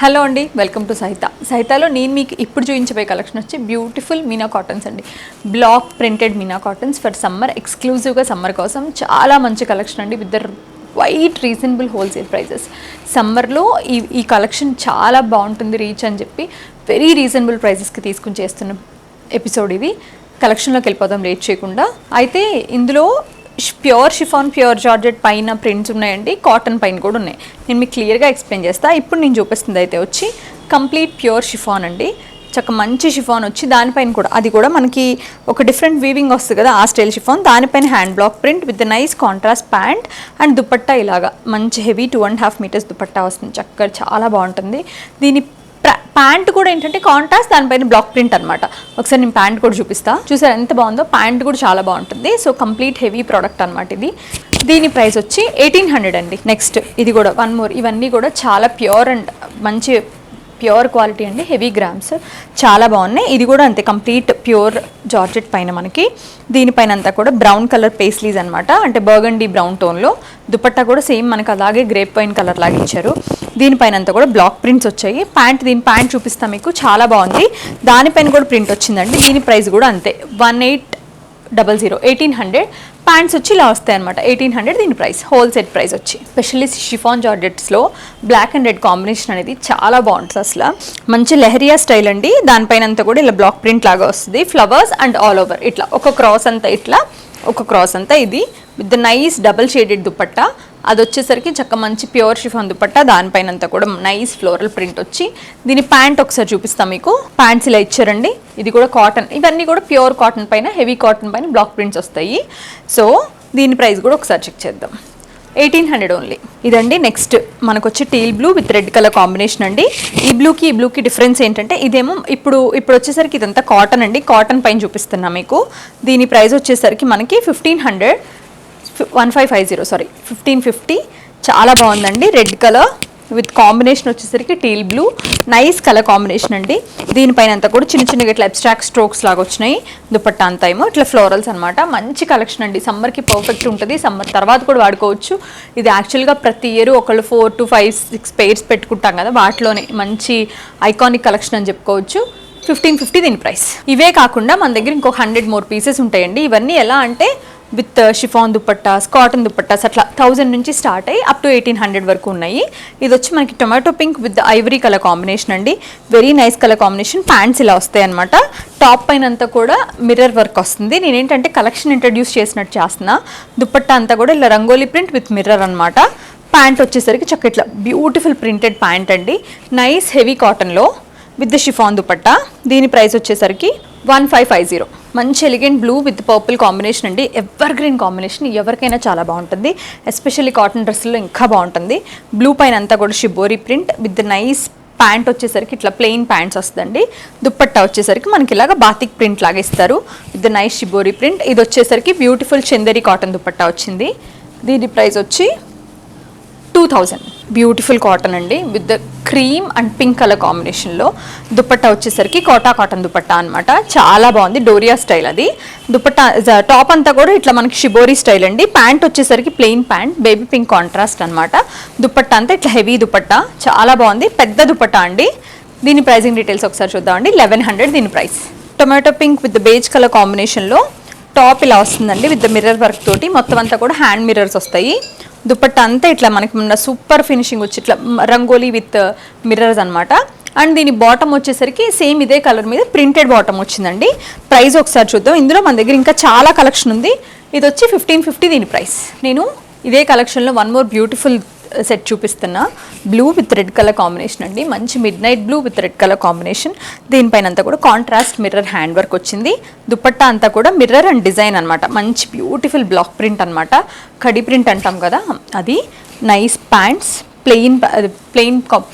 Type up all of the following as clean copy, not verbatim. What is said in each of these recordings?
Hello అండి, welcome to సహితాలో నేను మీకు ఇప్పుడు చూపించబోయే కలెక్షన్ వచ్చి బ్యూటిఫుల్ మీనా కాటన్స్ అండి. Block printed Meena cottons for summer, ఎక్స్క్లూజివ్గా సమ్మర్ కోసం చాలా మంచి కలెక్షన్ అండి. With the quite reasonable wholesale prices. సమ్మర్లో ఈ కలెక్షన్ చాలా బాగుంటుంది రీచ్ అని చెప్పి వెరీ రీజనబుల్ ప్రైజెస్కి తీసుకుని చేస్తున్న ఎపిసోడ్ ఇది. కలెక్షన్లోకి వెళ్ళిపోదాం లేట్ చేయకుండా. అయితే ఇందులో ప్యూర్ షిఫాన్, ప్యూర్ జార్జెట్ పైన ప్రింట్స్ ఉన్నాయండి, కాటన్ పైన కూడా ఉన్నాయి. నేను మీకు క్లియర్గా ఎక్స్ప్లెయిన్ చేస్తాను. ఇప్పుడు నేను చూపిస్తుంది అయితే వచ్చి కంప్లీట్ ప్యూర్ షిఫాన్ అండి. చక్క మంచి షిఫాన్ వచ్చి దానిపైన కూడా అది కూడా మనకి ఒక డిఫరెంట్ వీవింగ్ వస్తుంది కదా, ఆ స్టైల్ షిఫాన్. దానిపైన hand black print with nice contrast pant and dupatta. ఇలాగా మంచి హెవీ 2.5 మీటర్స్ దుపట్టా వస్తుంది. చక్కగా చాలా బాగుంటుంది. దీని ప్యాంట్ కూడా ఏంటంటే కాంట్రాస్ట్, దానిపైన బ్లాక్ ప్రింట్ అనమాట. ఒకసారి నేను ప్యాంట్ కూడా చూపిస్తా. చూసారు ఎంత బాగుందో. ప్యాంట్ కూడా చాలా బాగుంటుంది. సో కంప్లీట్ హెవీ ప్రోడక్ట్ అనమాట ఇది. దీని ప్రైస్ వచ్చి 1800 అండి. నెక్స్ట్ ఇది కూడా వన్ మోర్. ఇవన్నీ కూడా చాలా ప్యూర్ అండ్ మంచి ప్యూర్ క్వాలిటీ అండి, హెవీ గ్రామ్స్ చాలా బాగున్నాయి. ఇది కూడా అంతే కంప్లీట్ ప్యూర్ జార్జెట్ పైన మనకి. దీనిపైన అంతా కూడా బ్రౌన్ కలర్ పేస్లీస్ అనమాట, అంటే బర్గండీ బ్రౌన్ టోన్లో. దుపట్టా కూడా సేమ్ మనకు అలాగే గ్రేప్ వైన్ కలర్ లాగా ఇచ్చారు. దీనిపైన అంతా కూడా బ్లాక్ ప్రింట్స్ వచ్చాయి. దీని ప్యాంట్ చూపిస్తాం మీకు, చాలా బాగుంది. దానిపైన కూడా ప్రింట్ వచ్చిందండి. దీని ప్రైస్ కూడా అంతే 1800, 1800. ప్యాంట్స్ వచ్చి ఇలా వస్తాయి అనమాట. 1800 దీని ప్రైస్. హోల్ సెట్ ప్రైస్ వచ్చి స్పెషల్లీ షిఫాన్ జార్జెట్స్లో బ్లాక్ అండ్ రెడ్ కాంబినేషన్ అనేది చాలా బాగుంటుంది. అసలు మంచి లెహరియా స్టైల్ అండి. దానిపైన అంతా కూడా ఇలా బ్లాక్ ప్రింట్ లాగా వస్తుంది. ఫ్లవర్స్ అండ్ ఆల్ ఓవర్ ఇట్లా ఒక క్రాస్ అంతా, ఇట్లా ఒక క్రాస్ అంతా. ఇది with nice double shaded dupatta. అది వచ్చేసరికి చక్క మంచి ప్యూర్ షిఫాన్ దుపట్టా. దానిపైన అంతా కూడా నైస్ ఫ్లోరల్ ప్రింట్ వచ్చి. దీని ప్యాంట్ ఒకసారి చూపిస్తాం మీకు. ప్యాంట్స్ ఇలా ఇచ్చారండి. ఇది కూడా కాటన్. ఇవన్నీ కూడా ప్యూర్ కాటన్ పైన, హెవీ కాటన్ పైన బ్లాక్ ప్రింట్స్ వస్తాయి. సో దీని ప్రైస్ కూడా ఒకసారి చెక్ చేద్దాం. 1800 ఓన్లీ. ఇదండి. నెక్స్ట్ మనకు వచ్చి teal blue with red colour combination అండి. ఈ బ్లూకి డిఫరెన్స్ ఏంటంటే ఇదేమో ఇప్పుడు వచ్చేసరికి ఇదంతా కాటన్ అండి. కాటన్ పైన చూపిస్తున్నా మీకు. దీని ప్రైస్ వచ్చేసరికి మనకి 1550. చాలా బాగుందండి. రెడ్ కలర్ విత్ కాంబినేషన్ వచ్చేసరికి teal blue, nice colour combination అండి. దీనిపైన అంతా కూడా చిన్న చిన్నగా ఇట్లా అబ్స్ట్రాక్ట్ స్ట్రోక్స్ లాగా వచ్చినాయి. దుపట్టా అంతా ఏమో ఇట్లా ఫ్లోరల్స్ అనమాట. మంచి కలెక్షన్ అండి. సమ్మర్కి పర్ఫెక్ట్ ఉంటుంది. సమ్మర్ తర్వాత కూడా వాడుకోవచ్చు. ఇది యాక్చువల్గా ప్రతి ఇయర్ ఒకళ్ళు 4 to 5, 6 పెయిర్స్ పెట్టుకుంటాం కదా, వాటిలోనే మంచి ఐకానిక్ కలెక్షన్ అని చెప్పుకోవచ్చు. 1550 దీని ప్రైస్. ఇవే కాకుండా మన దగ్గర ఇంకో 100 మోర్ పీసెస్ ఉంటాయండి. ఇవన్నీ ఎలా అంటే with chiffon dupattas, cotton dupattas అట్లా 1000 నుంచి స్టార్ట్ అయ్యి అప్ టు 1800 వరకు ఉన్నాయి. ఇది వచ్చి మనకి tomato pink with ivory colour combination అండి. Very nice colour combination. Pants ఇలా వస్తాయి అనమాట. టాప్ పైన అంతా కూడా మిర్రర్ వర్క్ వస్తుంది. నేనేంటంటే కలెక్షన్ ఇంట్రడ్యూస్ చేసినట్టు చేస్తున్నా. దుపట్టా అంతా కూడా ఇలా రంగోలీ ప్రింట్ విత్ మిర్రర్ అనమాట. ప్యాంట్ వచ్చేసరికి చక్క ఇట్లా బ్యూటిఫుల్ ప్రింటెడ్ ప్యాంట్ అండి. నైస్ హెవీ కాటన్లో విత్ షిఫాన్ దుపట్టా. దీని ప్రైస్ వచ్చేసరికి 1550. మంచి elegant blue with purple combination అండి. ఎవర్ గ్రీన్ కాంబినేషన్, ఎవరికైనా చాలా బాగుంటుంది. ఎస్పెషల్లీ కాటన్ డ్రెస్సుల్లో ఇంకా బాగుంటుంది. బ్లూ పైన అంతా కూడా shibori print with nice pant వచ్చేసరికి ఇట్లా ప్లెయిన్ ప్యాంట్స్ వస్తుందండి. దుపట్టా వచ్చేసరికి మనకి ఇలాగా బాతిక్ ప్రింట్ లాగా ఇస్తారు విత్ నైస్ షిబోరీ ప్రింట్. ఇది వచ్చేసరికి బ్యూటిఫుల్ చందేరి కాటన్ దుపట్టా వచ్చింది. దీని ప్రైస్ వచ్చి 2000. బ్యూటిఫుల్ కాటన్ అండి with the cream and pink colour కాంబినేషన్లో. దుపట్టా వచ్చేసరికి కోటా కాటన్ దుపట్టా అనమాట. చాలా బాగుంది. డోరియా స్టైల్ అది. దుపట్టా టాప్ అంతా కూడా ఇట్లా మనకి షిబోరీ స్టైల్ అండి. ప్యాంట్ వచ్చేసరికి plain pant, baby pink contrast అనమాట. దుపట్టా అంతా ఇట్లా హెవీ దుపట్టా, చాలా బాగుంది. పెద్ద దుపట్టా అండి. దీని ప్రైసింగ్ డీటెయిల్స్ ఒకసారి చూద్దామండి. 1100 దీని price. Tomato pink with beige colour కాంబినేషన్లో టాప్ ఇలా వస్తుందండి విత్ మిర్రర్ వర్క్ తోటి. మొత్తం అంతా కూడా హ్యాండ్ మిర్రర్స్ వస్తాయి. దుపట్టా అంతా ఇట్లా మనకి సూపర్ ఫినిషింగ్ వచ్చి ఇట్లా రంగోలీ విత్ మిర్రర్స్ అనమాట. అండ్ దీని బాటమ్ వచ్చేసరికి సేమ్ ఇదే కలర్ మీద ప్రింటెడ్ బాటమ్ వచ్చిందండి. ప్రైస్ ఒకసారి చూద్దాం. ఇందులో మన దగ్గర ఇంకా చాలా కలెక్షన్ ఉంది. ఇది వచ్చి 1550 దీని ప్రైస్. నేను ఇదే కలెక్షన్లో వన్ మోర్ బ్యూటిఫుల్ సెట్ చూపిస్తున్నా. Blue with red colour combination అండి. మంచి mid night blue with red colour combination. దీనిపైన అంతా కూడా కాంట్రాస్ట్ మిర్రర్ హ్యాండ్ వర్క్ వచ్చింది. దుపట్టా అంతా కూడా మిర్రర్ అండ్ డిజైన్ అనమాట. మంచి బ్యూటిఫుల్ బ్లాక్ ప్రింట్ అనమాట. కడి ప్రింట్ అంటాం కదా అది. Nice pants, plain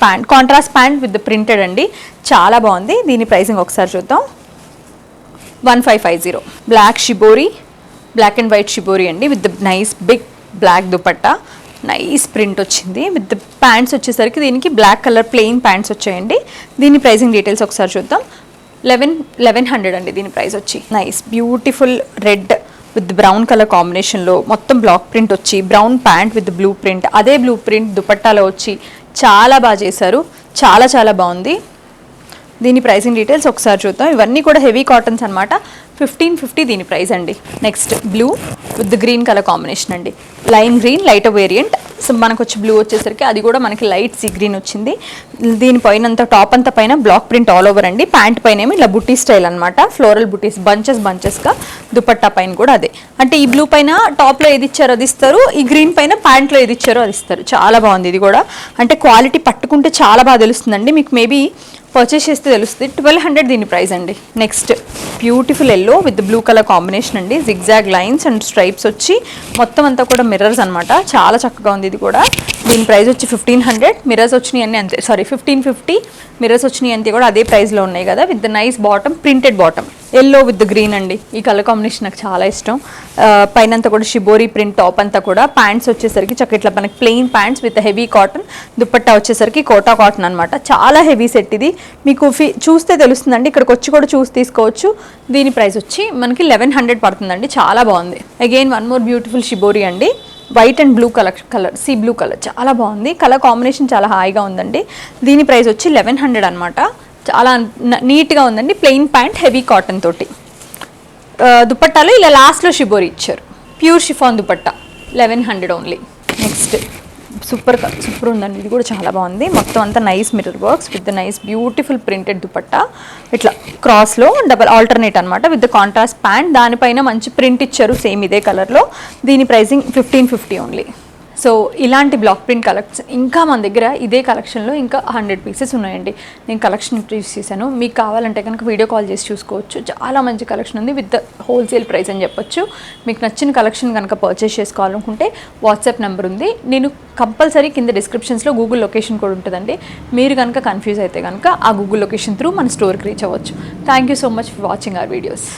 pant, contrast pant with printed అండి. చాలా బాగుంది. దీని ప్రైసింగ్ ఒకసారి చూద్దాం. 1550. Black shibori, black and white shibori అండి with nice big black dupatta. Nice print వచ్చింది విత్ ప్యాంట్స్ వచ్చేసరికి దీనికి బ్లాక్ కలర్ ప్లెయిన్ ప్యాంట్స్ వచ్చాయండి. దీని ప్రైసింగ్ డీటెయిల్స్ ఒకసారి చూద్దాం. 1100 అండి దీని ప్రైస్ వచ్చి. Nice beautiful red with brown colour కాంబినేషన్లో మొత్తం బ్లాక్ ప్రింట్ వచ్చి, brown pant with blue print, అదే బ్లూ ప్రింట్ దుపట్టాలో వచ్చి చాలా బాగా చేశారు. చాలా చాలా బాగుంది. దీని ప్రైసింగ్ డీటెయిల్స్ ఒకసారి చూద్దాం. ఇవన్నీ కూడా హెవీ కాటన్స్ అనమాట. 1550 దీని ప్రైస్ అండి. Next blue with green colour combination అండి. Lime green light variant. So మనకు వచ్చి బ్లూ వచ్చేసరికి అది కూడా మనకి లైట్ సీ గ్రీన్ వచ్చింది. దీనిపైన అంతా టాప్ అంతా పైన బ్లాక్ ప్రింట్ ఆల్ ఓవర్ అండి. ప్యాంట్ పైన ఏమి ఇలా బుటీ స్టైల్ అనమాట, ఫ్లోరల్ బుటీస్ బంచెస్గా. దుపట్టా పైన కూడా అదే. అంటే ఈ బ్లూ పైన టాప్లో ఏది ఇచ్చారో అది ఇస్తారు, ఈ గ్రీన్ పైన ప్యాంట్లో ఏది ఇచ్చారో అది ఇస్తారు. చాలా బాగుంది ఇది కూడా. అంటే క్వాలిటీ పట్టుకుంటే చాలా బాగా తెలుస్తుందండి మీకు. మేబీ పర్చేస్ చేస్తే తెలుస్తుంది. 1200 దీని ప్రైస్ అండి. Next beautiful yellow with blue colour combination అండి. జిగ్జాగ్ లైన్స్ అండ్ స్ట్రైప్స్ వచ్చి మొత్తం అంతా కూడా మిర్రర్స్ అనమాట. చాలా చక్కగా ఉంది ఇది కూడా. దీని ప్రైస్ వచ్చి 1500. మిర్రర్స్ వచ్చినాయి అన్నీ అంతే, సారీ 1550. మిర్రర్స్ వచ్చినాయి అంతే కూడా అదే ప్రైస్లో ఉన్నాయి కదా, with nice bottom, printed bottom. Yellow with green అండి. ఈ కలర్ కాంబినేషన్ నాకు చాలా ఇష్టం. పైన అంతా కూడా షిబోరి ప్రింట్ టాప్ అంతా కూడా. ప్యాంట్స్ వచ్చేసరికి చక్క ఇట్లా మనకి plain pants with heavy cotton. Dupatta వచ్చేసరికి కోటా కాటన్ అనమాట. చాలా హెవీ సెట్ ఇది. మీకు చూస్తే తెలుస్తుందండి, ఇక్కడికి వచ్చి కూడా చూసి తీసుకోవచ్చు. దీని ప్రైస్ వచ్చి మనకి 1100 పడుతుందండి. చాలా బాగుంది. Again one more beautiful shibori అండి. White and blue colour sea blue colour చాలా బాగుంది. కలర్ కాంబినేషన్ చాలా హాయిగా ఉందండి. దీని ప్రైస్ వచ్చి 1100 అనమాట. చాలా నీట్గా ఉందండి. ప్లెయిన్ ప్యాంట్ హెవీ కాటన్ తోటి. దుపట్టాలో ఇలా లాస్ట్లో షిబోరి ఇచ్చారు. Pure chiffon dupatta 1100 only. Next super ఉందండి. ఇది కూడా చాలా బాగుంది. మొత్తం అంతా nice mirror works with nice beautiful printed dupatta. ఇట్లా క్రాస్లో డబల్ ఆల్టర్నేట్ అనమాట విత్ కాంట్రాస్ట్ ప్యాంట్. దానిపైన మంచి ప్రింట్ ఇచ్చారు సేమ్ ఇదే కలర్లో. దీని ప్రైసింగ్ 1550 ఓన్లీ. సో ఇలాంటి బ్లాక్ ప్రింట్ కలెక్షన్ ఇంకా మన దగ్గర ఇదే కలెక్షన్లో ఇంకా 100 పీసెస్ ఉన్నాయండి. నేను కలెక్షన్ ఇంట్రడ్యూస్ చేశాను. మీకు కావాలంటే కనుక వీడియో కాల్ చేసి చూసుకోవచ్చు. చాలా మంచి కలెక్షన్ ఉంది విత్ హోల్సేల్ ప్రైస్ అని చెప్పొచ్చు. మీకు నచ్చిన కలెక్షన్ కనుక పర్చేస్ చేసుకోవాలనుకుంటే వాట్సాప్ నెంబర్ ఉంది. నేను కంపల్సరీ కింద డిస్క్రిప్షన్స్లో గూగుల్ లొకేషన్ కూడా ఉంటుందండి. మీరు కనుక కన్ఫ్యూజ్ అయితే కనుక ఆ గూగుల్ లొకేషన్ త్రూ మన స్టోర్కి రీచ్ అవ్వచ్చు. Thank you so much for watching our videos.